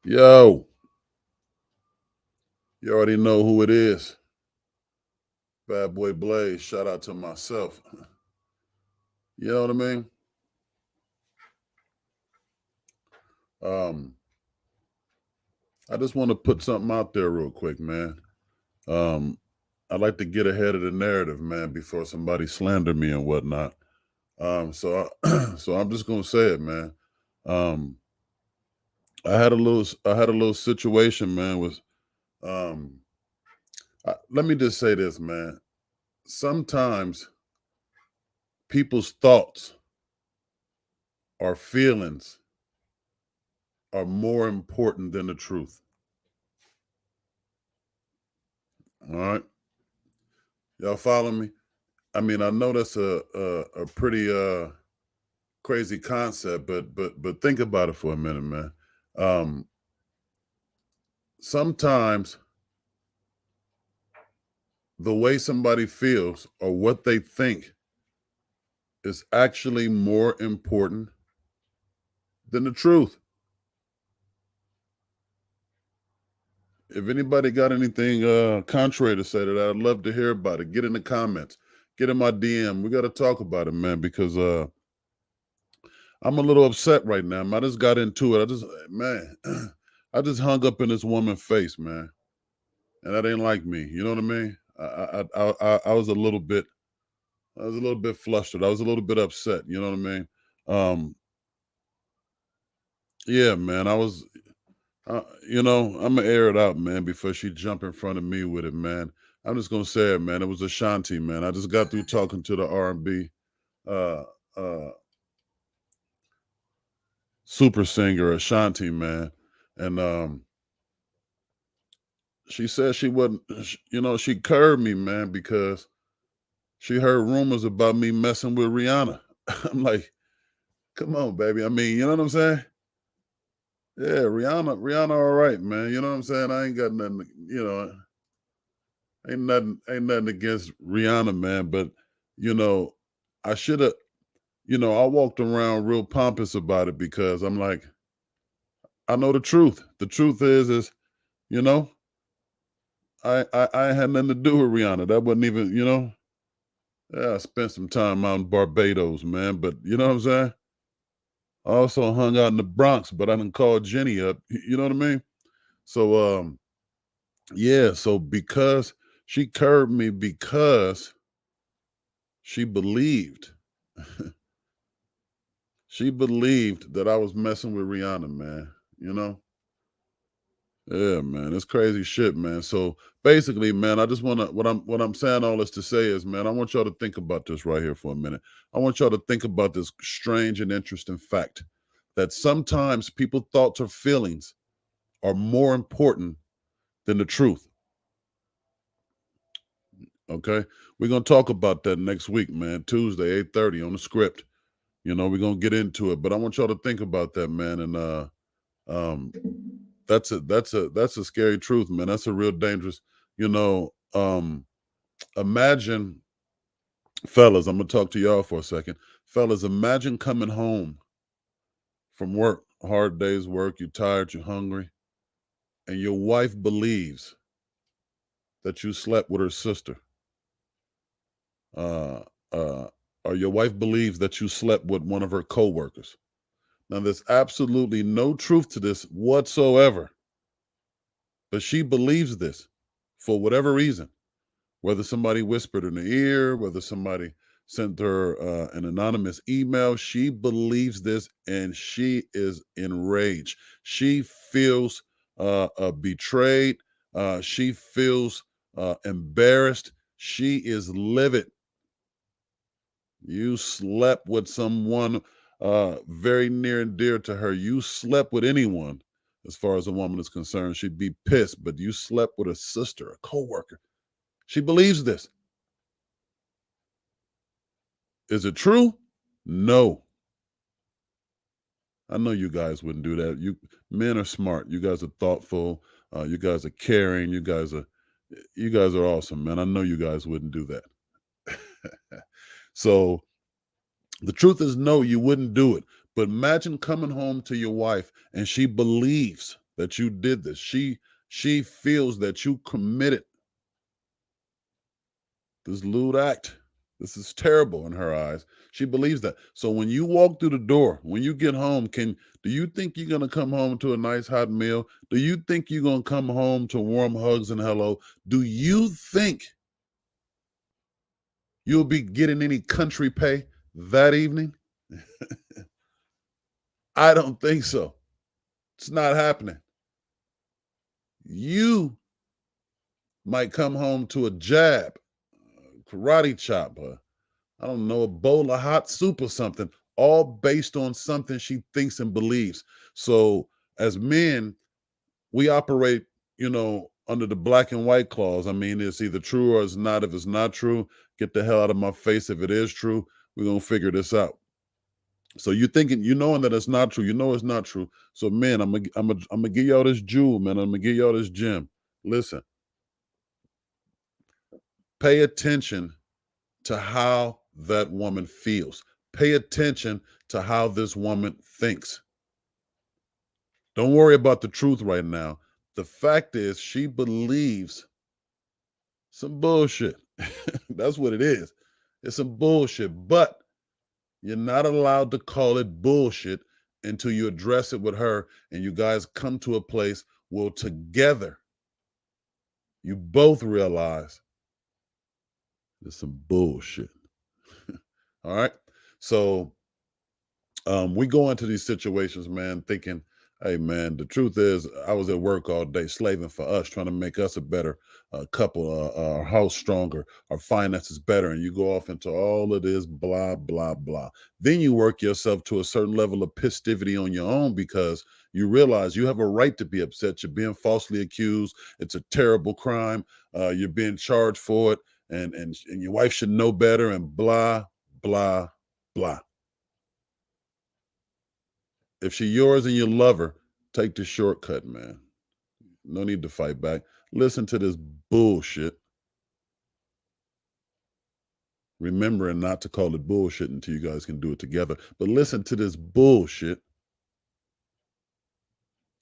Yo, you already know who it is. Bad boy Blaze. Shout out to myself. You know what I mean? Um, I just want to put something out there real quick, man. Um, I like to get ahead of the narrative, man, before somebody slander me and whatnot. So I'm just gonna say it, man. Um, I had a little situation, man. Um, Let me just say this, man. Sometimes people's thoughts or feelings are more important than the truth. All right, y'all follow me? I mean, I know that's a pretty crazy concept, but think about it for a minute, man. Um, Sometimes the way somebody feels or what they think is actually more important than the truth. If anybody got anything contrary to say to that, I'd love to hear about it. Get in the comments, get in my DM. We got to talk about it, man, because I'm a little upset right now. I just got into it. Man, I just hung up in this woman's face, man, and that ain't like me. You know what I mean? I was a little bit, I was a little bit flustered. I was a little bit upset. You know what I mean? Um, yeah, man. I'm gonna air it out, man, before she jump in front of me with it, man. I'm just gonna say it, man. It was Ashanti, man. I just got through talking to the R&B uh, uh, super singer Ashanti, man, and she said she wasn't, she curved me, man, because she heard rumors about me messing with Rihanna. I'm like, come on, baby. I mean, you know what I'm saying? Yeah, Rihanna, all right, man. You know what I'm saying? I ain't got nothing, ain't nothing against Rihanna, man. But you know, I should have, I walked around real pompous about it because I'm like, I know the truth. The truth is, you know, I had nothing to do with Rihanna. That wasn't even, yeah, I spent some time out in Barbados, man, but you know what I'm saying? I also hung out in the Bronx, but I didn't call Jenny up. You know what I mean? So yeah, so because she curved me because she believed she believed that I was messing with Rihanna, man. You know? Yeah, man. It's crazy shit, man. So basically, man, I just wanna what I'm saying all this to say is, man, I want y'all to think about this right here for a minute. I want y'all to think about this strange and interesting fact that sometimes people thoughts or feelings are more important than the truth. Okay. We're gonna talk about that next week, man. Tuesday, 8:30 on the script. We're gonna get into it. But I want y'all to think about that, man. And um that's a scary truth, man. That's a real dangerous, you know. Imagine, fellas, I'm gonna talk to y'all for a second. Fellas, imagine coming home from work, hard day's work, you're tired, you're hungry, and your wife believes that you slept with her sister. Uh uh or your wife believes that you slept with one of her coworkers. Now there's absolutely no truth to this whatsoever, but she believes this for whatever reason. Whether somebody whispered in her ear, whether somebody sent her an anonymous email, she believes this and she is enraged. She feels betrayed. She feels embarrassed. She is livid. You slept with someone very near and dear to her. You slept with anyone, as far as a woman is concerned. She'd be pissed, but you slept with a sister, a coworker. She believes this. Is it true? No. I know you guys wouldn't do that. You men are smart. You guys are thoughtful. You guys are caring. You guys are awesome, man. I know you guys wouldn't do that. So the truth is no, you wouldn't do it. But imagine coming home to your wife and she believes. that you did this. She feels that you committed this lewd act. This is terrible in her eyes. She believes that. So when you walk through the door, when you get home, do you think you're gonna come home to a nice hot meal? Do you think you're gonna come home to warm hugs and hello? Do you think you'll be getting any country pay that evening? I don't think so. It's not happening. You might come home to a jab, karate chop, I don't know, a bowl of hot soup or something, all based on something she thinks and believes. So as men, we operate, under the black and white clause. I mean, it's either true or it's not. If it's not true, get the hell out of my face. If it is true, we're gonna figure this out. So you thinking, knowing that it's not true, it's not true. So man, I'm gonna give y'all this jewel, man. I'm gonna give y'all this gem. Listen, pay attention to how that woman feels. Pay attention to how this woman thinks. Don't worry about the truth right now. The fact is, she believes some bullshit. That's what it is. It's some bullshit. But you're not allowed to call it bullshit until you address it with her and you guys come to a place where together you both realize there's some bullshit. All right. So we go into these situations, man, thinking, hey, man, the truth is, I was at work all day slaving for us, trying to make us a better couple, our house stronger, our finances better. And you go off into all of this, blah, blah, blah. Then you work yourself to a certain level of pistivity on your own because you realize you have a right to be upset. You're being falsely accused. It's a terrible crime. You're being charged for it. And your wife should know better and blah, blah, blah. If she yours and you love her, take the shortcut, man. No need to fight back. Listen to this bullshit, remembering not to call it bullshit until you guys can do it together. But listen to this bullshit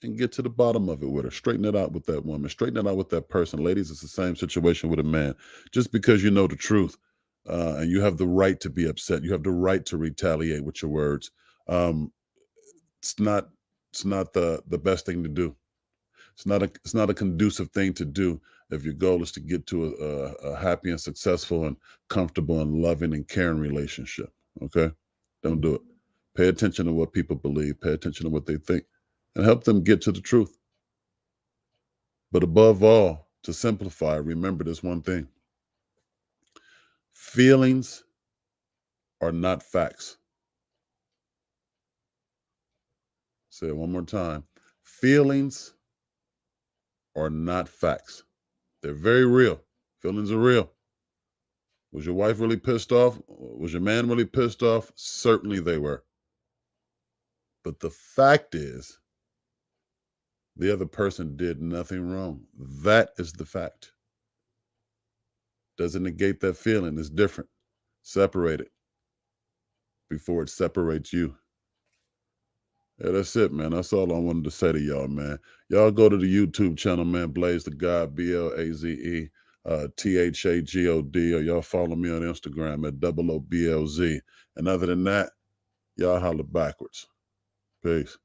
and get to the bottom of it with her. Straighten it out with that woman. Straighten it out with that person. Ladies, it's the same situation with a man. Just because you know the truth and you have the right to be upset, you have the right to retaliate with your words. Um, it's not the best thing to do. It's not a conducive thing to do if your goal is to get to a happy and successful and comfortable and loving and caring relationship. Okay, don't do it. Pay attention to what people believe. Pay attention to what they think, and help them get to the truth. But above all, to simplify, remember this one thing: feelings are not facts. Say it one more time: feelings are not facts. They're very real. Feelings are real. Was your wife really pissed off? Was your man really pissed off? Certainly they were. But the fact is, the other person did nothing wrong. That is the fact. Doesn't negate that feeling. It's different. Separate it before it separates you. Yeah, that's it, man. That's all I wanted to say to y'all, man. Y'all go to the YouTube channel, man. Blaze the God, BLAZE, THAGOD, or y'all follow me on Instagram at OOBLZ. And other than that, y'all holler backwards. Peace.